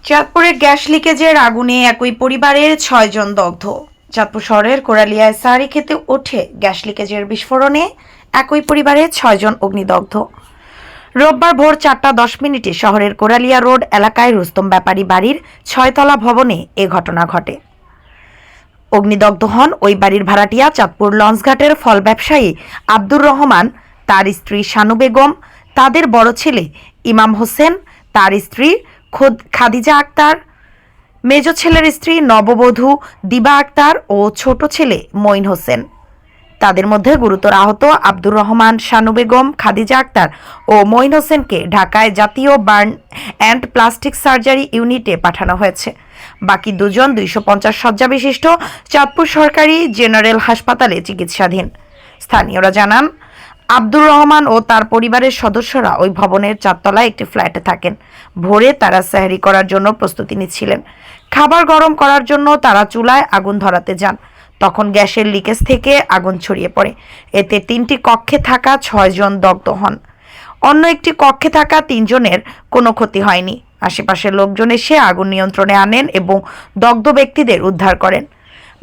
চাঁদপুরে গ্যাস লিকেজের আগুনে একই পরিবারের ৬ জন দগ্ধ। চাঁদপুর শহরের কোরালিয়ায় সাহারি খেতে ওঠে গ্যাস লিকেজের বিস্ফোরণে একই পরিবারের ৬ জন অগ্নিদগ্ধ। রোববার ভোর ৪টা ১০ মিনিটে শহরের কোরালিয়া রোড এলাকায় রুস্তম ব্যাপারী বাড়ির ৬তলা ভবনে এ ঘটনা ঘটে। অগ্নিদগ্ধ হন ওই বাড়ির ভাড়াটিয়া চাঁদপুর লঞ্চঘাটের ফল ব্যবসায়ী আব্দুর রহমান, তার স্ত্রী শানু বেগম, তাদের বড় ছেলে ইমাম হোসেন, তার স্ত্রী খাদিজা আক্তার, মেজ ছেলের স্ত্রী নববধূ দিবা আক্তার ও ছোট ছেলে মঈন হোসেন। তাদের মধ্যে গুরুতর আহত আব্দুর রহমান, শানু বেগম, খাদিজা আক্তার ও মঈন হোসেনকে ঢাকায় জাতীয় বার্ন অ্যান্ড প্লাস্টিক সার্জারি ইউনিটে পাঠানো হয়েছে। বাকি দুজন ২৫০ শয্যা বিশিষ্ট চাঁদপুর সরকারি জেনারেল হাসপাতালে চিকিৎসাধীন। স্থানীয়রা জানান, আব্দুর রহমান ও তার পরিবারের সদস্যরা ওই ভবনের ৪তলায় একটি ফ্ল্যাটে থাকেন। ভোরে তারা সেহরি করার জন্য প্রস্তুতি নিচ্ছিলেন। খাবার গরম করার জন্য তারা চুলায় আগুন ধরাতে যান। তখন গ্যাসের লিকেজ থেকে আগুন ছড়িয়ে পড়ে। এতে ৩টি কক্ষে থাকা ৬ জন দগ্ধ হন। অন্য একটি কক্ষে থাকা ৩ জনের কোনো ক্ষতি হয়নি। আশেপাশের লোকজন এসে আগুন নিয়ন্ত্রণে আনেন এবং দগ্ধ ব্যক্তিদের উদ্ধার করেন।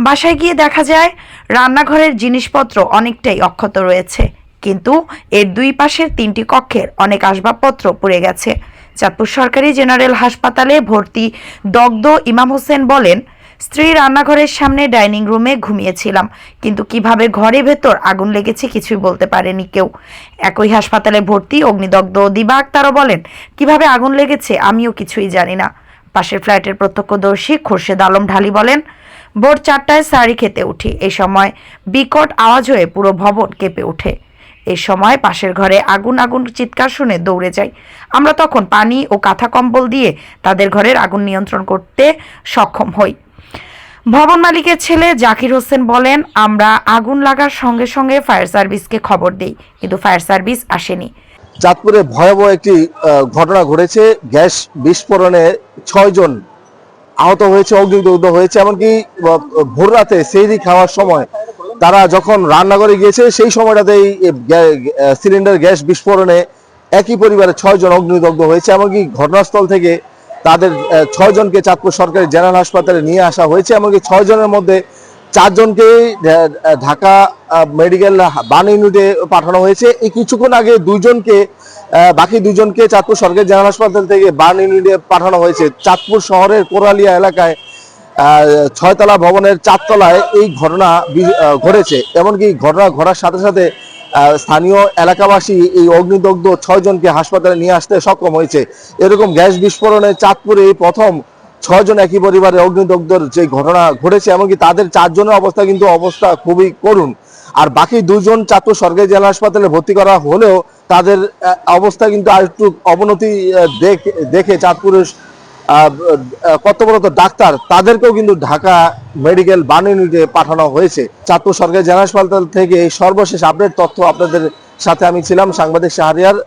বাসায় গিয়ে দেখা যায় রান্নাঘরের জিনিসপত্র অনেকটাই অক্ষত রয়েছে, কিন্তু এর দুই পাশের ৩টি কক্ষের অনেক আসবাবপত্র পুড়ে গেছে। চাঁদপুর সরকারি জেনারেল হাসপাতালে ভর্তি দগ্ধ ইমাম হোসেন বলেন, স্ত্রী রান্নাঘরের সামনে ডাইনিং রুমে ঘুমিয়েছিলাম, কিন্তু কিভাবে ঘরের ভেতর আগুন লেগেছে কিছুই বলতে পারেনি কেউ। একই হাসপাতালে ভর্তি অগ্নিদগ্ধ দিবা আক্তারও বলেন, কিভাবে আগুন লেগেছে আমিও কিছুই জানি না। পাশের ফ্ল্যাটের প্রত্যক্ষদর্শী খোরশেদ আলম ঢালি বলেন, ভোর ৪টায় সাহারি খেতে উঠি। এই সময় বিকট আওয়াজ হয়ে পুরো ভবন কেঁপে ওঠে। এই সময় পাশের ঘরে আগুন আগুন চিৎকার শুনে দৌড়ে যাই। আমরা তখন পানি ও কাঁথা কম্বল দিয়ে তাদের ঘরের আগুন নিয়ন্ত্রণ করতে সক্ষম হই। ভবন মালিকের ছেলে জাকির হোসেন বলেন, আমরা আগুন লাগার সঙ্গে সঙ্গে ফায়ার সার্ভিসকে খবর দিই, কিন্তু ফায়ার সার্ভিস আসেনি। চাঁদপুরে ভয়াবহ একটি ঘটনা ঘটেছে। গ্যাস বিস্ফোরণে ৬ জন আহত হয়েছে, অগ্নিদগ্ধ হয়েছে। এমনকি ভোর রাতে সেহরি খাওয়ার সময় তারা যখন রান্নাঘরে গিয়েছে সেই সময়টাতেই সিলিন্ডার গ্যাস বিস্ফোরণে একই পরিবারের ৬ জন অগ্নিদগ্ধ হয়েছে। এমনকি ঘটনাস্থল থেকে তাদের ৬ জনকে চাঁদপুর সরকারি জেনারেল হাসপাতালে নিয়ে আসা হয়েছে। এমনকি ৬ জনের মধ্যে ৪ জনকে ঢাকা মেডিকেল বার্ন ইউনিটে পাঠানো হয়েছে। এই কিছুক্ষণ আগে বাকি দুজনকে চাঁদপুর সরকারি জেনারেল হাসপাতাল থেকে বার্ন ইউনিটে পাঠানো হয়েছে। চাঁদপুর শহরের কোরালিয়া এলাকায় ৬তলা ভবনের ৪তলায় এই ঘটনা ঘটেছে। এমনকি ঘটনা ঘটার সাথে সাথে স্থানীয় এলাকাবাসী এই অগ্নিদগ্ধ ৬ জনকে হাসপাতালে নিয়ে আসতে সক্ষম হয়েছে। এরকম গ্যাস বিস্ফোরণে চাঁদপুরে এই প্রথম ৬ জন একই পরিবারে অগ্নিদগ্ধর যে ঘটনা ঘটেছে। এমনকি তাদের ৪ জনের অবস্থা খুবই করুণ। আর বাকি ২ জন চাঁদপুর সরকারি জেলা হাসপাতালে ভর্তি করা হলেও তাদের অবস্থা কিন্তু আরেকটু অবনতি দেখে চাঁদপুরের কর্তব্যরত ডাক্তার তাদেরকেও কিন্তু ঢাকা মেডিকেল বার্ন ইউনিটে পাঠানো হয়েছে। চাঁদপুর সরকারি জেলা হাসপাতাল থেকে সর্বশেষ আপডেট তথ্য আপনাদের সাথে আমি ছিলাম সাংবাদিক শাহরিয়ার।